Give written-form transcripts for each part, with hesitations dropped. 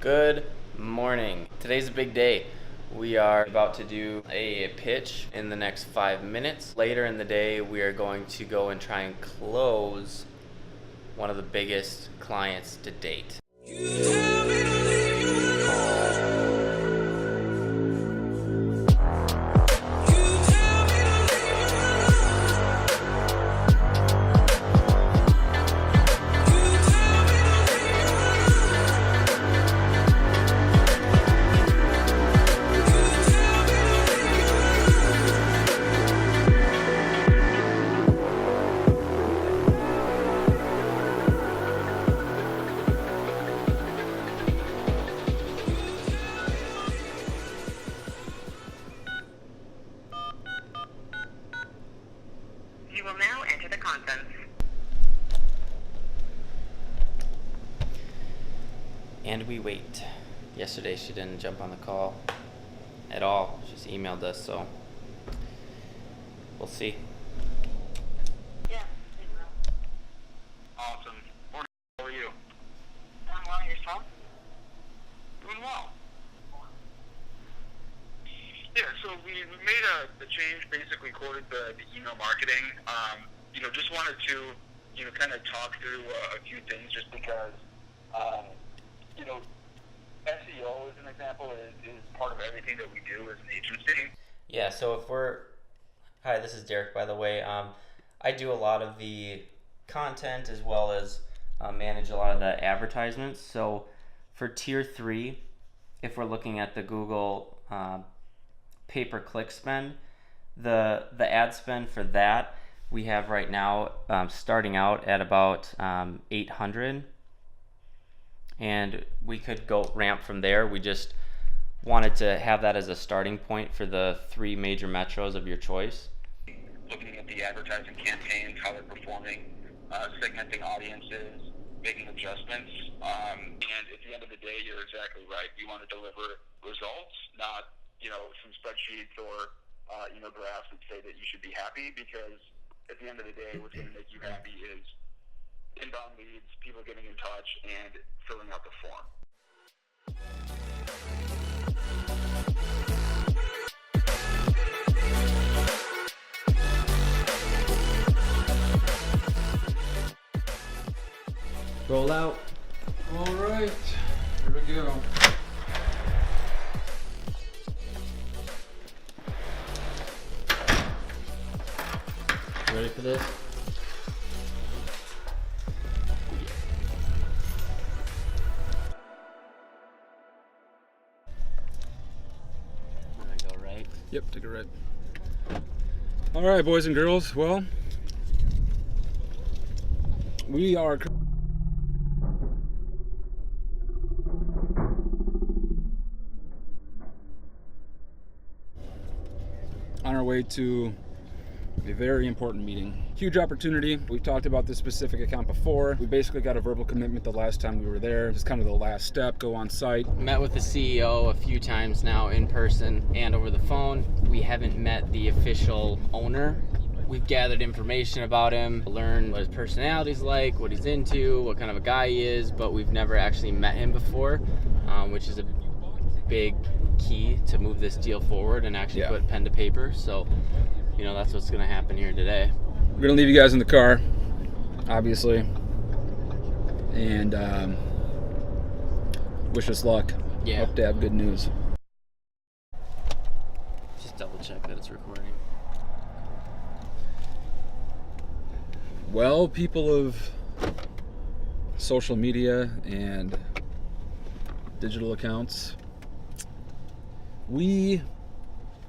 Good morning. Today's a big day. We are about to do a pitch in the next 5 minutes. Later in the day, we are going to go and try and close one of the biggest clients to date. You will now enter the contents. And we wait. Yesterday she didn't jump on the call at all. She just emailed us, so we'll see. Yeah, Awesome. Morning. How are you? I'm well, yourself? Doing well. Yeah, so we made a change, basically quoted the email marketing. Just wanted to, kind of talk through a few things just because, SEO as an example is part of everything that we do as an agency. Yeah, so hi, this is Derek, by the way. I do a lot of the content as well as manage a lot of the advertisements. So for tier 3, if we're looking at the Google pay-per-click spend, the ad spend for that we have right now starting out at about 800, and we could go ramp from there. We just wanted to have that as a starting point for the 3 major metros of your choice. Looking at the advertising campaigns, how they're performing, segmenting audiences, making adjustments. And at the end of the day, you're exactly right. You want to deliver results, not, some spreadsheets or, graphs that say that you should be happy, because at the end of the day, what's going to make you happy is inbound leads, people getting in touch, and filling out the form. Roll out. All right, here we go. Ready for this? There I go, right? Yep, take a right. All right, boys and girls. Well, we are on our way to a very important meeting. Huge opportunity. We've talked about this specific account before. We basically got a verbal commitment the last time we were there. It's kind of the last step, go on site. Met with the CEO a few times now in person and over the phone. We haven't met the official owner. We've gathered information about him, learned what his personality's like, what he's into, what kind of a guy he is, but we've never actually met him before, which is a big key to move this deal forward and actually put pen to paper. So, that's what's going to happen here today. We're going to leave you guys in the car, obviously, and wish us luck. Yeah. Hope to have good news. Just double check that it's recording. Well, people of social media and digital accounts, we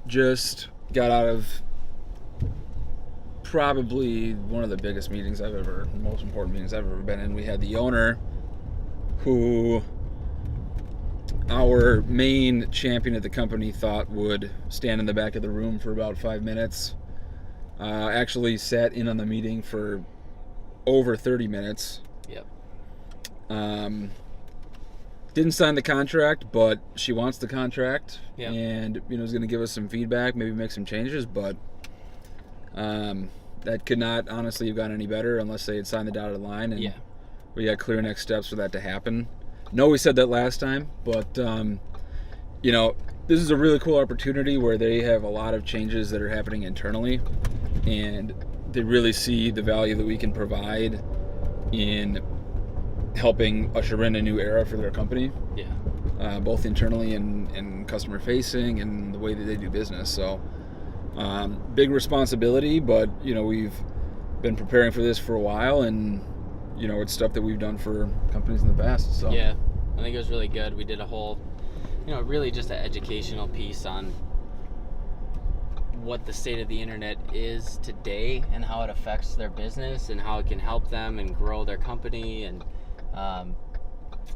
just got out of probably one of the biggest meetings most important meetings I've ever been in. We had the owner, who our main champion at the company thought would stand in the back of the room for about 5 minutes. Actually sat in on the meeting for over 30 minutes. Yep. Didn't sign the contract, but she wants the contract. Yep. And is going to give us some feedback, maybe make some changes, but that could not honestly have gone any better unless they had signed the dotted line, and we got clear next steps for that to happen. know we said that last time, but you know, this is a really cool opportunity where they have a lot of changes that are happening internally, and they really see the value that we can provide in helping usher in a new era for their company. Yeah. Both internally and customer facing and the way that they do business. So big responsibility, but you know, we've been preparing for this for a while, and you know, it's stuff that we've done for companies in the past. So yeah, I think it was really good. We did a whole, you know, really just an educational piece on what the state of the internet is today and how it affects their business and how it can help them and grow their company. And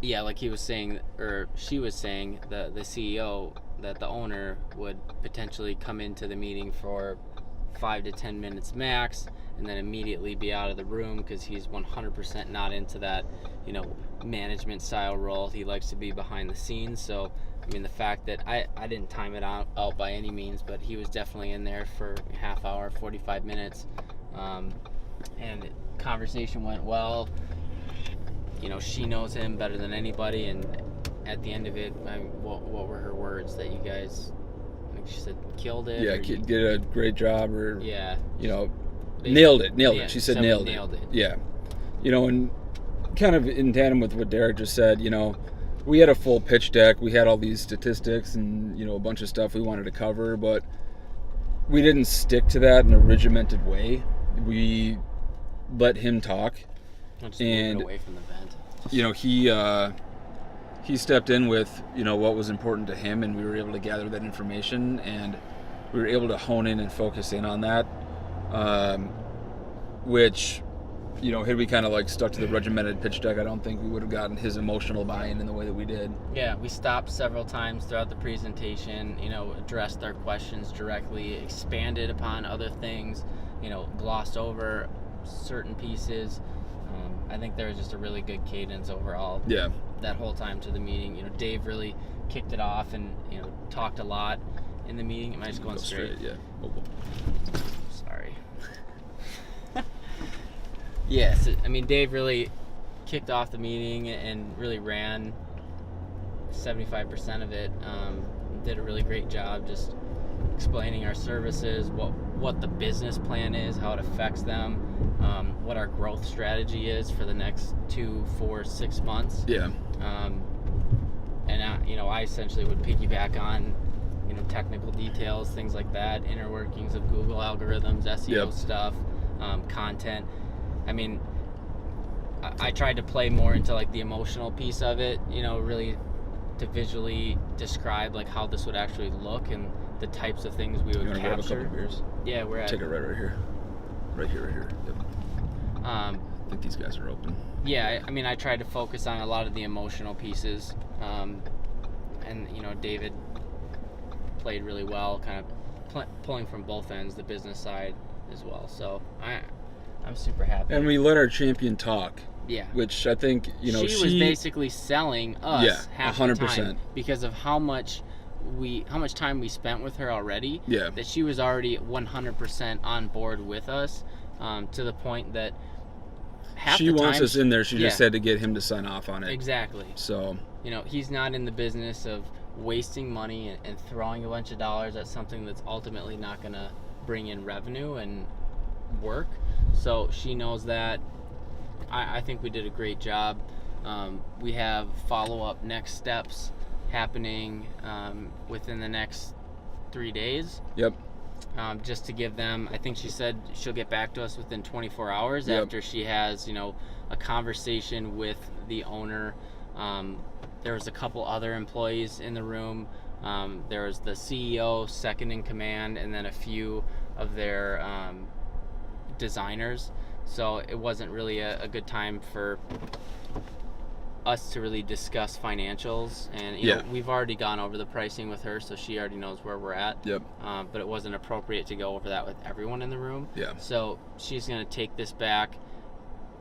yeah, like he was saying, or she was saying, the CEO, that the owner would potentially come into the meeting for 5 to 10 minutes max and then immediately be out of the room because he's 100% not into that, you know, management style role. He likes to be behind the scenes. So I mean, the fact that I didn't time it out by any means, but he was definitely in there for a half hour, 45 minutes, and conversation went well. You know, she knows him better than anybody, and at the end of it, what were her words that you guys, like she said, killed it? yeah, did a great job, or yeah, you know, they, nailed it. yeah, She said somebody nailed it. it. Yeah, you know, and kind of in tandem with what Derek just said, you know, we had a full pitch deck. We had all these statistics and, you know, a bunch of stuff we wanted to cover, but we didn't stick to that in a regimented way. We let him talk. Just and moved away from the vent. You know, he stepped in with, you know, what was important to him, and we were able to gather that information, and we were able to hone in and focus in on that, which, you know, had we kind of like stuck to the regimented pitch deck, I don't think we would have gotten his emotional buy-in in the way that we did. Yeah, we stopped several times throughout the presentation, you know, addressed their questions directly, expanded upon other things, you know, glossed over certain pieces. I think there was just a really good cadence overall. Yeah. That whole time to the meeting. You know, Dave really kicked it off and, you know, talked a lot in the meeting. Am I just going Go straight? Yeah. Oh. Sorry. Yes, I mean, Dave really kicked off the meeting and really ran 75% of it. Did a really great job just explaining our services, what the business plan is, how it affects them, what our growth strategy is for the next 2, 4, 6 months. Yeah. And you know, I essentially would piggyback on, you know, technical details, things like that, inner workings of Google algorithms, SEO stuff, content. I mean, I tried to play more into like the emotional piece of it, you know, really to visually describe like how this would actually look and the types of things we would You want to grab a capture. couple beers? Yeah, we're at. Take it right here. Right here. Yep. I think these guys are open. Yeah, I mean, I tried to focus on a lot of the emotional pieces, and you know, David played really well, kind of pulling from both ends, the business side as well. So I'm super happy. And we let our champion talk. Yeah. Which I think, you know, she was basically selling us half 100%. The time because of how much time we spent with her already. Yeah. That she was already 100% on board with us, to the point that she wants us in there. She just had to get him to sign off on it. Exactly. So, you know, he's not in the business of wasting money and throwing a bunch of dollars at something that's ultimately not going to bring in revenue and work. So she knows that. I think we did a great job. We have follow-up next steps happening within the next 3 days. Yep. Just to give them, I think she said she'll get back to us within 24 hours after she has, you know, a conversation with the owner. There was a couple other employees in the room. There was the CEO, second in command, and then a few of their designers. So it wasn't really a good time for us to really discuss financials, and you know, we've already gone over the pricing with her, so she already knows where we're at. Yep. But it wasn't appropriate to go over that with everyone in the room. Yeah. So she's going to take this back.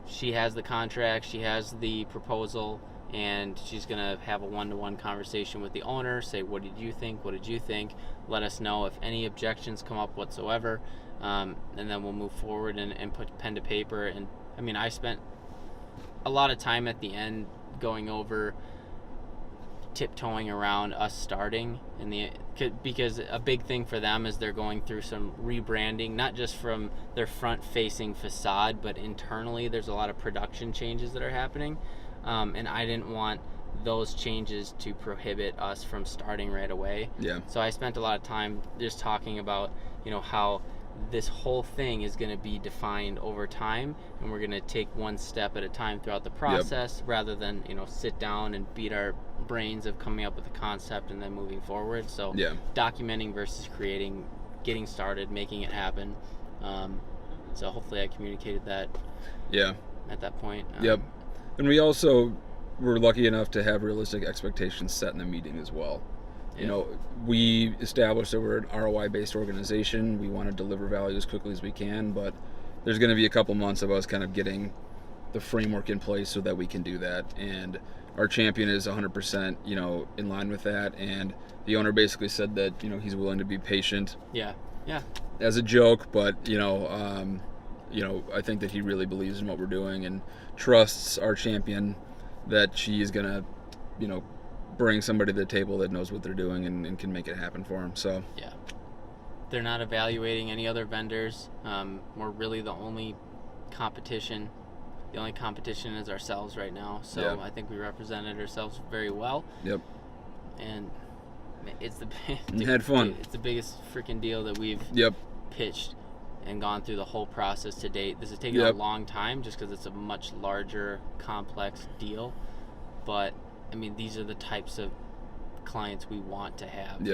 She has the contract, she has the proposal, and she's going to have a one-to-one conversation with the owner, say, what did you think, let us know if any objections come up whatsoever, and then we'll move forward and put pen to paper. And I mean, I spent a lot of time at the end going over tiptoeing around us starting because a big thing for them is they're going through some rebranding, not just from their front-facing facade, but internally there's a lot of production changes that are happening, and I didn't want those changes to prohibit us from starting right away. Yeah. So I spent a lot of time just talking about, how this whole thing is going to be defined over time, and we're going to take one step at a time throughout the process, rather than sit down and beat our brains of coming up with a concept and then moving forward. So documenting versus creating, getting started, making it happen. So hopefully I communicated that at that point. And we also were lucky enough to have realistic expectations set in the meeting as well. We established that we're an ROI-based organization. We want to deliver value as quickly as we can, but there's going to be a couple months of us kind of getting the framework in place so that we can do that. And our champion is 100%, in line with that. And the owner basically said that, he's willing to be patient. Yeah. As a joke, but I think that he really believes in what we're doing and trusts our champion that she is going to, bring somebody to the table that knows what they're doing and can make it happen for them. So they're not evaluating any other vendors. We're really the only competition. The only competition is ourselves right now. So I think we represented ourselves very well. Yep. And it's had fun. It's the biggest freaking deal that we've pitched and gone through the whole process to date. This has taken a long time just because it's a much larger, complex deal. But these are the types of clients we want to have.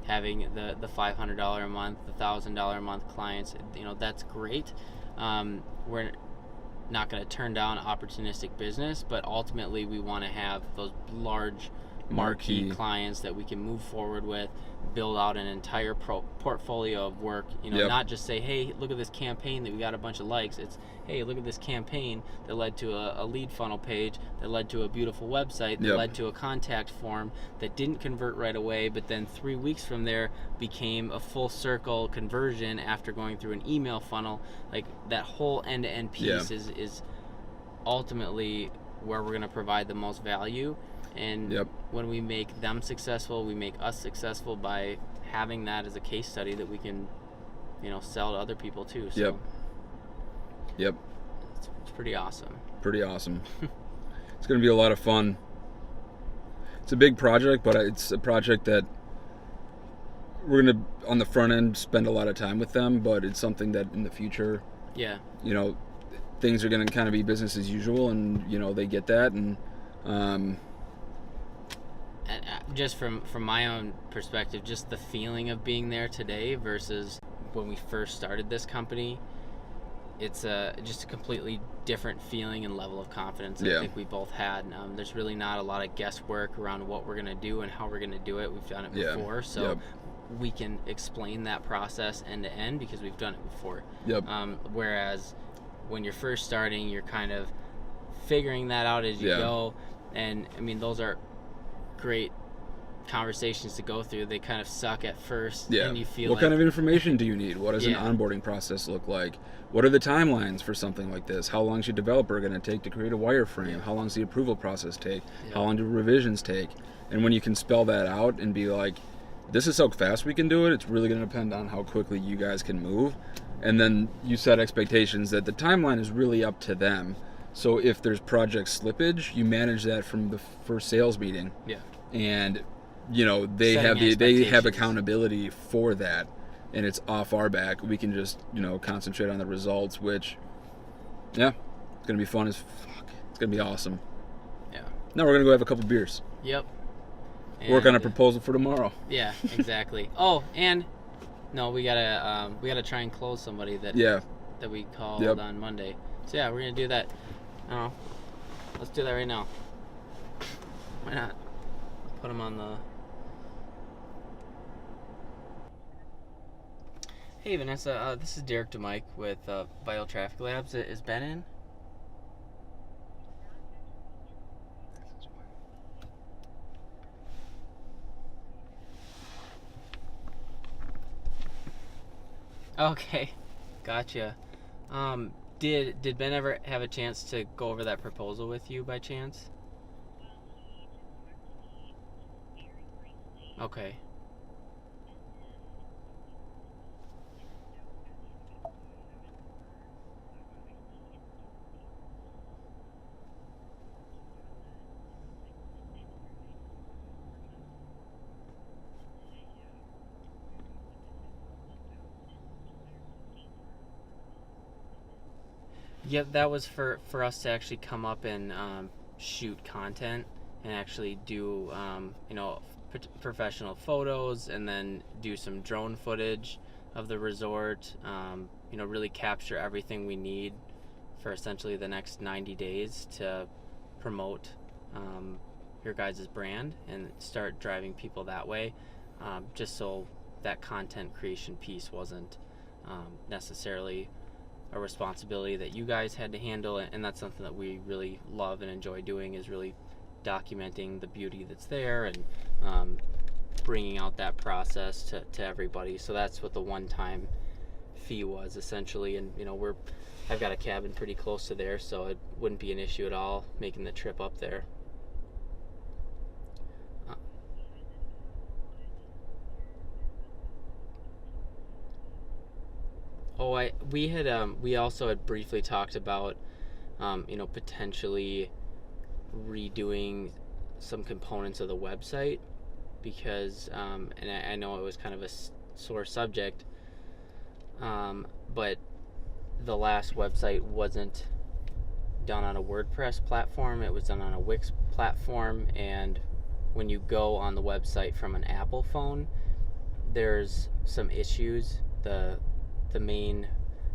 Having the $500 a month, the $1,000 a month clients, that's great. We're not going to turn down opportunistic business, but ultimately we want to have those large marquee clients that we can move forward with, build out an entire portfolio of work, not just say, hey, look at this campaign that we got a bunch of likes. It's, hey, look at this campaign that led to a lead funnel page, that led to a beautiful website, that led to a contact form that didn't convert right away, but then 3 weeks from there became a full circle conversion after going through an email funnel. Like that whole end-to-end piece is ultimately where we're going to provide the most value. And when we make them successful, we make us successful by having that as a case study that we can, sell to other people too. So it's pretty awesome. It's going to be a lot of fun. It's a big project, but it's a project that we're going to, on the front end, spend a lot of time with them, but it's something that in the future, things are going to kind of be business as usual, and, they get that. And just from my own perspective, just the feeling of being there today versus when we first started this company, it's just a completely different feeling and level of confidence I think we both had. There's really not a lot of guesswork around what we're going to do and how we're going to do it. We've done it before, so we can explain that process end to end because we've done it before. Whereas when you're first starting, you're kind of figuring that out as you go. And those are great conversations to go through. They kind of suck at first, and you feel what kind of information do you need? What does an onboarding process look like? What are the timelines for something like this? How long is your developer going to take to create a wireframe? How long does the approval process take? How long do revisions take? And when you can spell that out and be like, this is how fast we can do it, it's really going to depend on how quickly you guys can move. And then you set expectations that the timeline is really up to them. So if there's project slippage, you manage that from the first sales meeting. And they have accountability for that, and it's off our back. We can just concentrate on the results, which it's gonna be fun as fuck. It's gonna be awesome. Now we're gonna go have a couple beers. Work on a proposal for tomorrow. Exactly. Oh, and no, we gotta try and close somebody that we called on Monday. So we're gonna do that. Let's do that right now. Why not? Put them on the... Hey Vanessa, this is Derek DeMike with Vital Traffic Labs. Is Ben in? Okay, gotcha. Did Ben ever have a chance to go over that proposal with you by chance? Okay. Yep, that was for us to actually come up and shoot content and actually do professional photos, and then do some drone footage of the resort. Really capture everything we need for essentially the next 90 days to promote your guys' brand and start driving people that way. Just so that content creation piece wasn't necessarily a responsibility that you guys had to handle, and that's something that we really love and enjoy doing, is really documenting the beauty that's there and bringing out that process to everybody. So that's what the one-time fee was essentially, and I've got a cabin pretty close to there, so it wouldn't be an issue at all making the trip up there. We also had briefly talked about potentially redoing some components of the website, because and I know it was kind of a sore subject, but the last website wasn't done on a WordPress platform, it was done on a Wix platform, and when you go on the website from an Apple phone, there's some issues. The main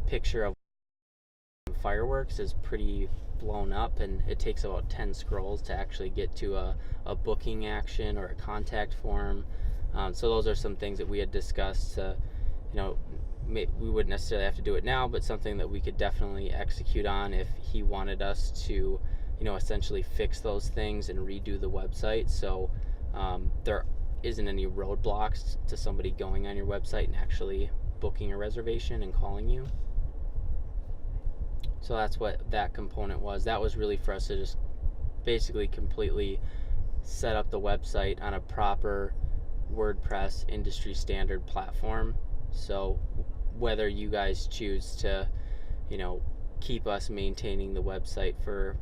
picture of fireworks is pretty blown up, and it takes about 10 scrolls to actually get to a booking action or a contact form. So those are some things that we had discussed. We wouldn't necessarily have to do it now, but something that we could definitely execute on if he wanted us to essentially fix those things and redo the website, so there isn't any roadblocks to somebody going on your website and actually booking a reservation and calling you. So that's what that component was. That was really for us to just basically completely set up the website on a proper WordPress industry standard platform. So whether you guys choose to keep us maintaining the website for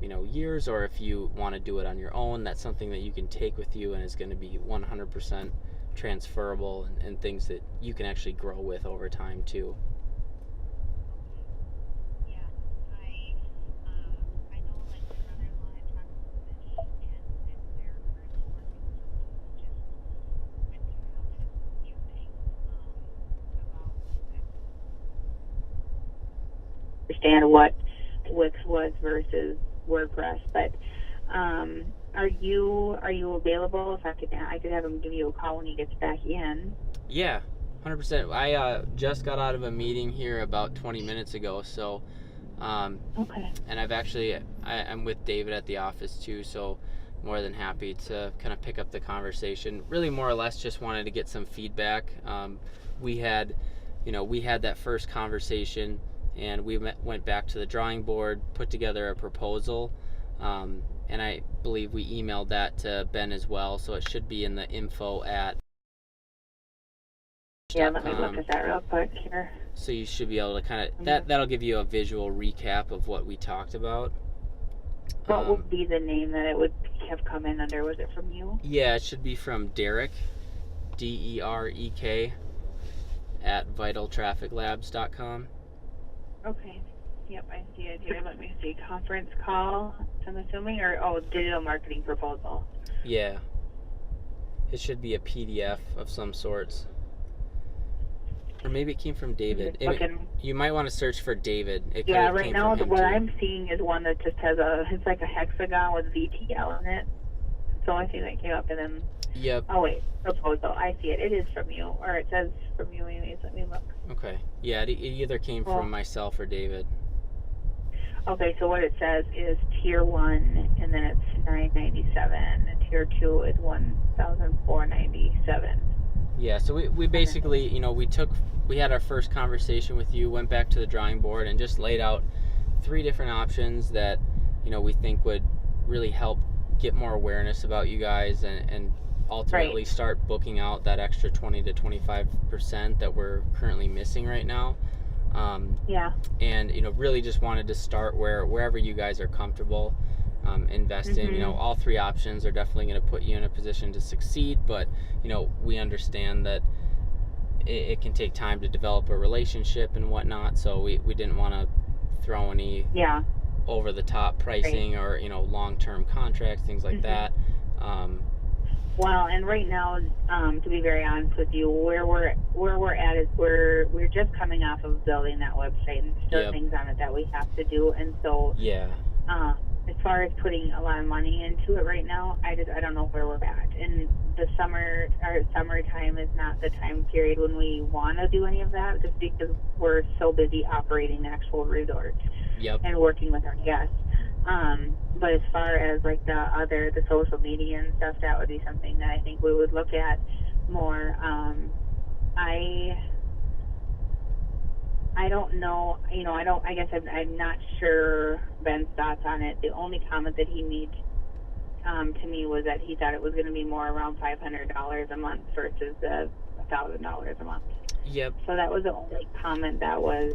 years, or if you want to do it on your own, that's something that you can take with you and is going to be 100% transferable, and things that you can actually grow with over time too. Understand what Wix was versus WordPress, but are you available? If I could have him give you a call when he gets back in. Yeah, 100%. I just got out of a meeting here about 20 minutes ago, so Okay. and I'm with David at the office too, so more than happy to kind of pick up the conversation. Really, more or less, just wanted to get some feedback. We had that first conversation, and we went back to the drawing board, put together a proposal, and I believe we emailed that to Ben as well, so it should be in the info at. Yeah, let me look at that real quick here. So you should be able to kind of that'll give you a visual recap of what we talked about. What would be the name that it would have come in under? Was it from you? Yeah, it should be from Derek, DEREK, at vitaltrafficlabs.com. Okay. Yep, I see it here. Let me see. Conference call, I'm assuming, or digital marketing proposal. Yeah. It should be a PDF of some sorts. Or maybe it came from David. You might want to search for David. Yeah, right now what I'm seeing is one that just has it's like a hexagon with VTL in it. It's the only thing that came up, and then. Yep. Oh wait, proposal. I see it. It is from you, or it says from you anyways. Let me look. Okay. Yeah, it either came from myself or David. Okay, so what it says is Tier 1, and then it's $997, and Tier 2 is $1,497. Yeah, so we basically, we had our first conversation with you, went back to the drawing board, and just laid out 3 different options that, we think would really help get more awareness about you guys, and ultimately start booking out that extra 20 to 25% that we're currently missing right now. And really just wanted to start wherever you guys are comfortable. Invest in, all three options are definitely going to put you in a position to succeed, but we understand that it can take time to develop a relationship and whatnot, so we didn't want to throw any over the top pricing or long-term contracts, things like that. Well, and right now, to be very honest with you, where we're at is we're just coming off of building that website, and there's still things on it that we have to do, and so as far as putting a lot of money into it right now, I don't know where we're at. And the summertime is not the time period when we want to do any of that, just because we're so busy operating the actual resort and working with our guests. But as far as like the social media and stuff, that would be something that I think we would look at more. I don't know, I guess I'm not sure Ben's thoughts on it. The only comment that he made to me was that he thought it was going to be more around $500 a month versus the $1,000 a month. Yep. So that was the only comment that was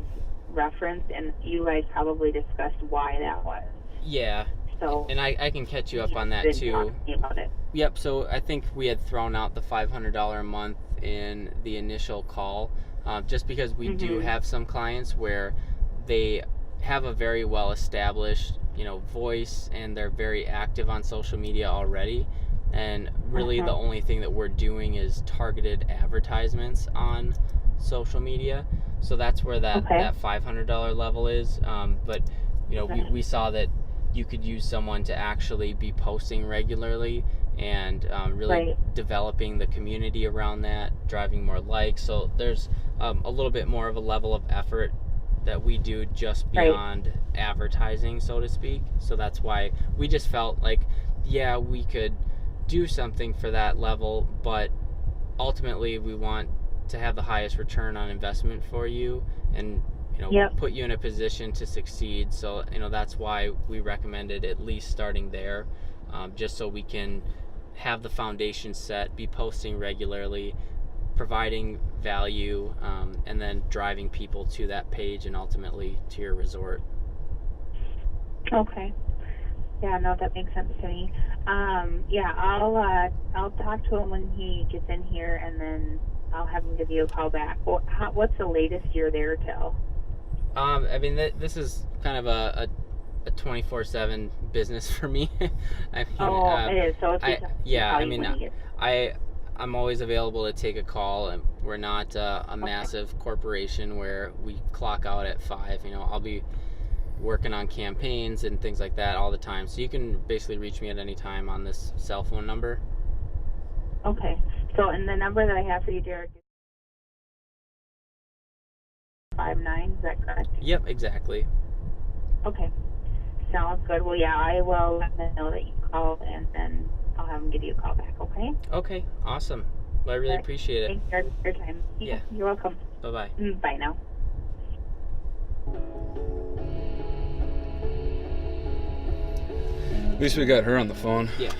referenced, and you guys probably discussed why that was. Yeah. So, and I can catch you up on that too. Talk to me about it. Yep. So I think we had thrown out the $500 a month in the initial call, just because we do have some clients where they have a very well established, voice, and they're very active on social media already. And really the only thing that we're doing is targeted advertisements on social media. So that's where that $500 level is. But we saw that you could use someone to actually be posting regularly and really developing the community around that, driving more likes. So there's a little bit more of a level of effort that we do just beyond advertising, so to speak. So that's why we just felt like, we could do something for that level, but ultimately we want to have the highest return on investment for you and put you in a position to succeed. So that's why we recommended at least starting there, just so we can have the foundation set, be posting regularly, providing value, and then driving people to that page and ultimately to your resort. Okay. Yeah, no, that makes sense to me. I'll talk to him when he gets in here, and then I'll have him give you a call back. What's the latest you're there till? This is kind of a 24/7 business for me. It is. So I'm always available to take a call, and we're not a massive corporation where we clock out at 5. I'll be working on campaigns and things like that all the time. So you can basically reach me at any time on this cell phone number. Okay. So, and the number that I have for you, Derek, is 59. Is that correct? Yep, exactly. Okay. Sounds good. Well, I will let them know that you called, and then I'll have them give you a call back, okay? Okay, awesome. Well, I really appreciate it. Thanks for your time. Yeah. You're welcome. Bye-bye. Bye now. At least we got her on the phone. Yeah.